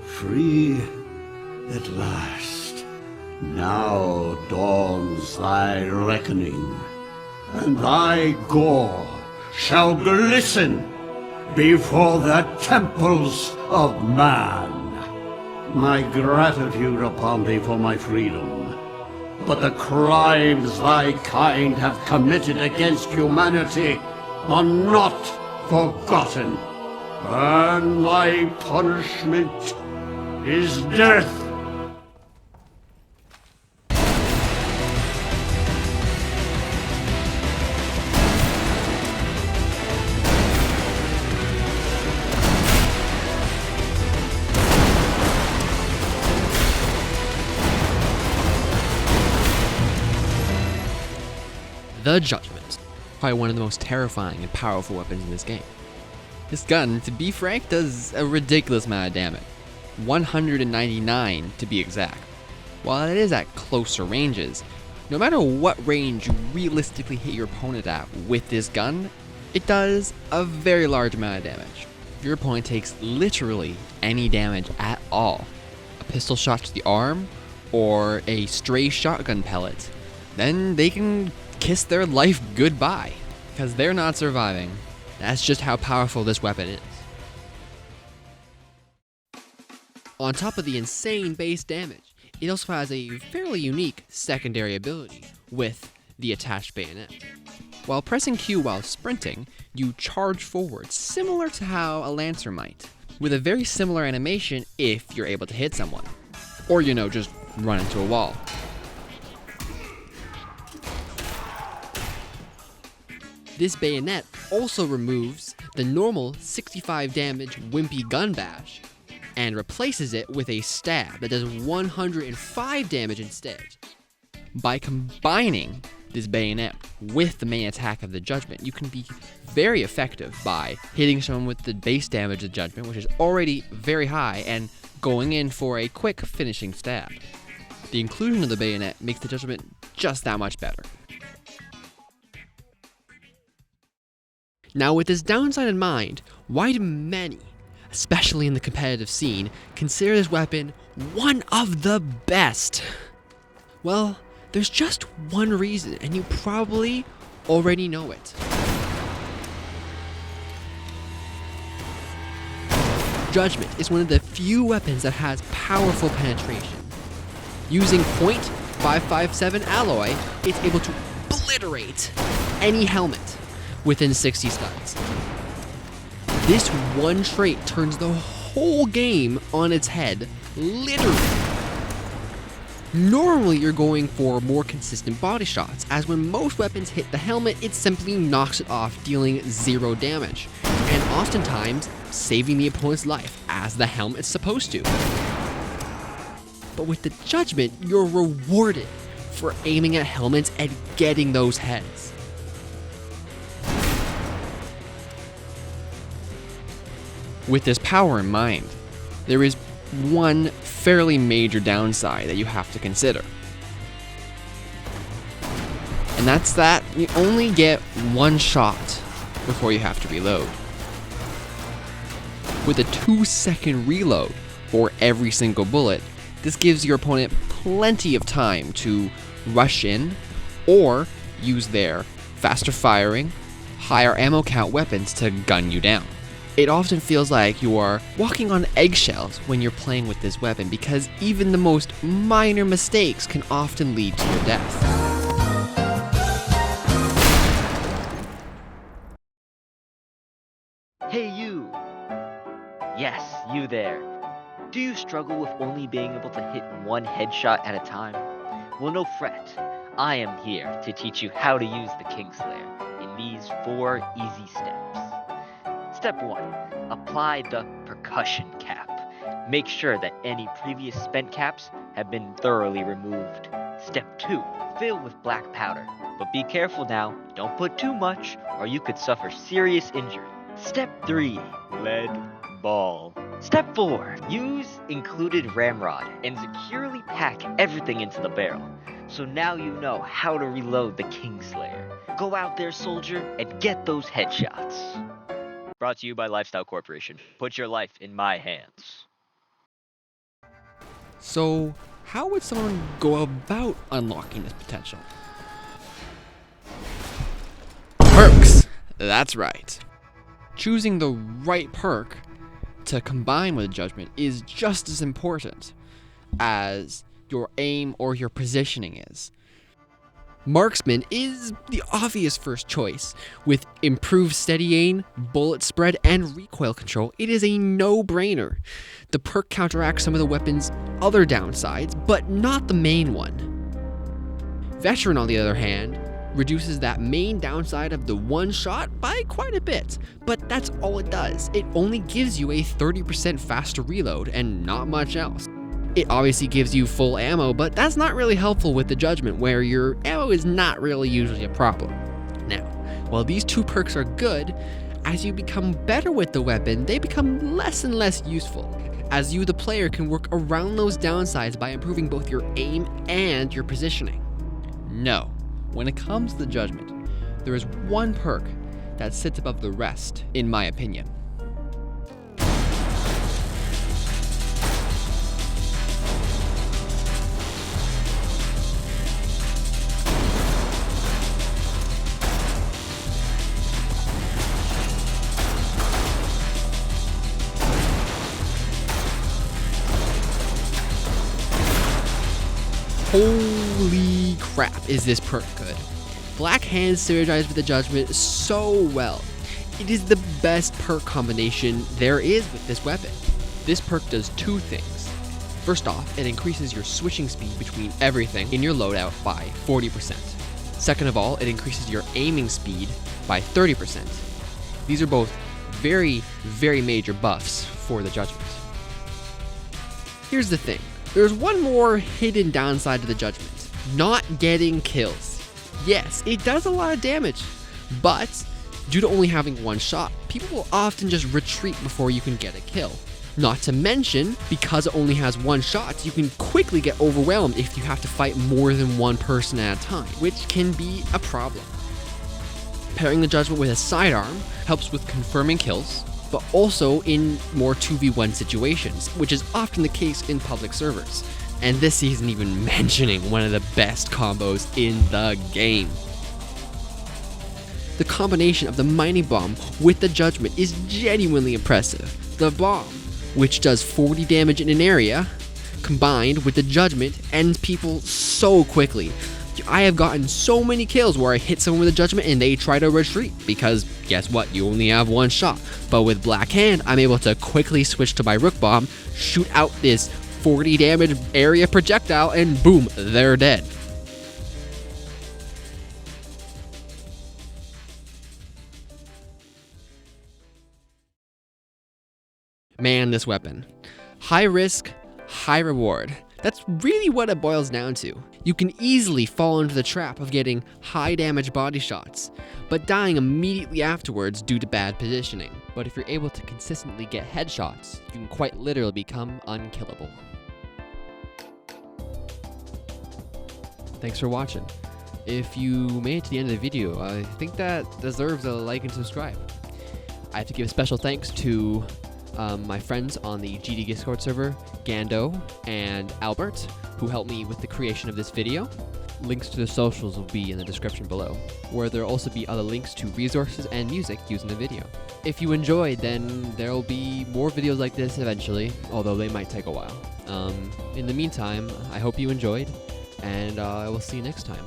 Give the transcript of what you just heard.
Free at last. Now dawns thy reckoning, and thy gore shall glisten before the temples of man. My gratitude upon thee for my freedom, but the crimes thy kind have committed against humanity are not forgotten, and thy punishment is death. The Judgement, probably one of the most terrifying and powerful weapons in this game. This gun, to be frank, does a ridiculous amount of damage, 199 to be exact. While it is at closer ranges, no matter what range you realistically hit your opponent at with this gun, it does a very large amount of damage. If your opponent takes literally any damage at all, a pistol shot to the arm, or a stray shotgun pellet, then they can kiss their life goodbye, because they're not surviving. That's just how powerful this weapon is. On top of the insane base damage, it also has a fairly unique secondary ability with the attached bayonet. While pressing Q while sprinting, you charge forward, similar to how a Lancer might, with a very similar animation if you're able to hit someone, or just run into a wall. This bayonet also removes the normal 65 damage Wimpy gun bash and replaces it with a stab that does 105 damage instead. By combining this bayonet with the main attack of the Judgement, you can be very effective by hitting someone with the base damage of Judgement, which is already very high, and going in for a quick finishing stab. The inclusion of the bayonet makes the Judgement just that much better. Now, with this downside in mind, why do many, especially in the competitive scene, consider this weapon one of the best? Well, there's just one reason, and you probably already know it. Judgement is one of the few weapons that has powerful penetration. Using .557 alloy, it's able to obliterate any helmet within 60 stuns. This one trait turns the whole game on its head, literally. Normally you're going for more consistent body shots, as when most weapons hit the helmet, it simply knocks it off, dealing 0 damage, and oftentimes saving the opponent's life, as the helmet's supposed to. But with the Judgement, you're rewarded for aiming at helmets and getting those heads. With this power in mind, there is one fairly major downside that you have to consider. And that's that you only get one shot before you have to reload. With a 2-second reload for every single bullet, this gives your opponent plenty of time to rush in or use their faster firing, higher ammo count weapons to gun you down. It often feels like you are walking on eggshells when you're playing with this weapon, because even the most minor mistakes can often lead to your death. Hey you! Yes, you there. Do you struggle with only being able to hit one headshot at a time? Well, no fret. I am here to teach you how to use the Kingslayer in these 4 easy steps. Step 1. Apply the percussion cap. Make sure that any previous spent caps have been thoroughly removed. Step 2. Fill with black powder. But be careful now, don't put too much or you could suffer serious injury. Step 3. Lead ball. Step 4. Use included ramrod and securely pack everything into the barrel. So now you know how to reload the Kingslayer. Go out there, soldier, and get those headshots. brought to you by Lifestyle Corporation. Put your life in my hands. So, how would someone go about unlocking this potential? Perks! That's right. Choosing the right perk to combine with Judgment is just as important as your aim or your positioning is. Marksman is the obvious first choice. With improved steady aim, bullet spread, and recoil control, it is a no-brainer. The perk counteracts some of the weapon's other downsides, but not the main one. Veteran, on the other hand, reduces that main downside of the one shot by quite a bit, but that's all it does. It only gives you a 30% faster reload and not much else. It obviously gives you full ammo, but that's not really helpful with the Judgment, where your ammo is not really usually a problem. Now, while these two perks are good, as you become better with the weapon, they become less and less useful, as you, the player, can work around those downsides by improving both your aim and your positioning. No, when it comes to the Judgment, there is one perk that sits above the rest, in my opinion. Holy crap, is this perk good. Black Hands synergize with the Judgment so well. It is the best perk combination there is with this weapon. This perk does two things. First off, it increases your switching speed between everything in your loadout by 40%. Second of all, it increases your aiming speed by 30%. These are both very, very major buffs for the Judgment. Here's the thing. There's one more hidden downside to the Judgment. Not getting kills. Yes, it does a lot of damage, but due to only having one shot, people will often just retreat before you can get a kill. Not to mention, because it only has one shot, you can quickly get overwhelmed if you have to fight more than one person at a time, which can be a problem. Pairing the Judgment with a sidearm helps with confirming kills, but also in more 2v1 situations, which is often the case in public servers. And this isn't even mentioning one of the best combos in the game. The combination of the mining bomb with the Judgment is genuinely impressive. The bomb, which does 40 damage in an area, combined with the Judgment, ends people so quickly. I have gotten so many kills where I hit someone with a Judgment and they try to retreat, because guess what, you only have one shot. But with Black Hand, I'm able to quickly switch to my Rook Bomb, shoot out this 40 damage area projectile, and boom, they're dead. Man, this weapon. High risk, high reward. That's really what it boils down to. You can easily fall into the trap of getting high damage body shots, but dying immediately afterwards due to bad positioning. But if you're able to consistently get headshots, you can quite literally become unkillable. Thanks for watching. If you made it to the end of the video, I think that deserves a like and subscribe. I have to give special thanks to my friends on the GD Discord server, Gando and Albert, who helped me with the creation of this video. Links to the socials will be in the description below, where there will also be other links to resources and music used in the video. If you enjoyed, then there will be more videos like this eventually, although they might take a while. In the meantime, I hope you enjoyed, and I will see you next time.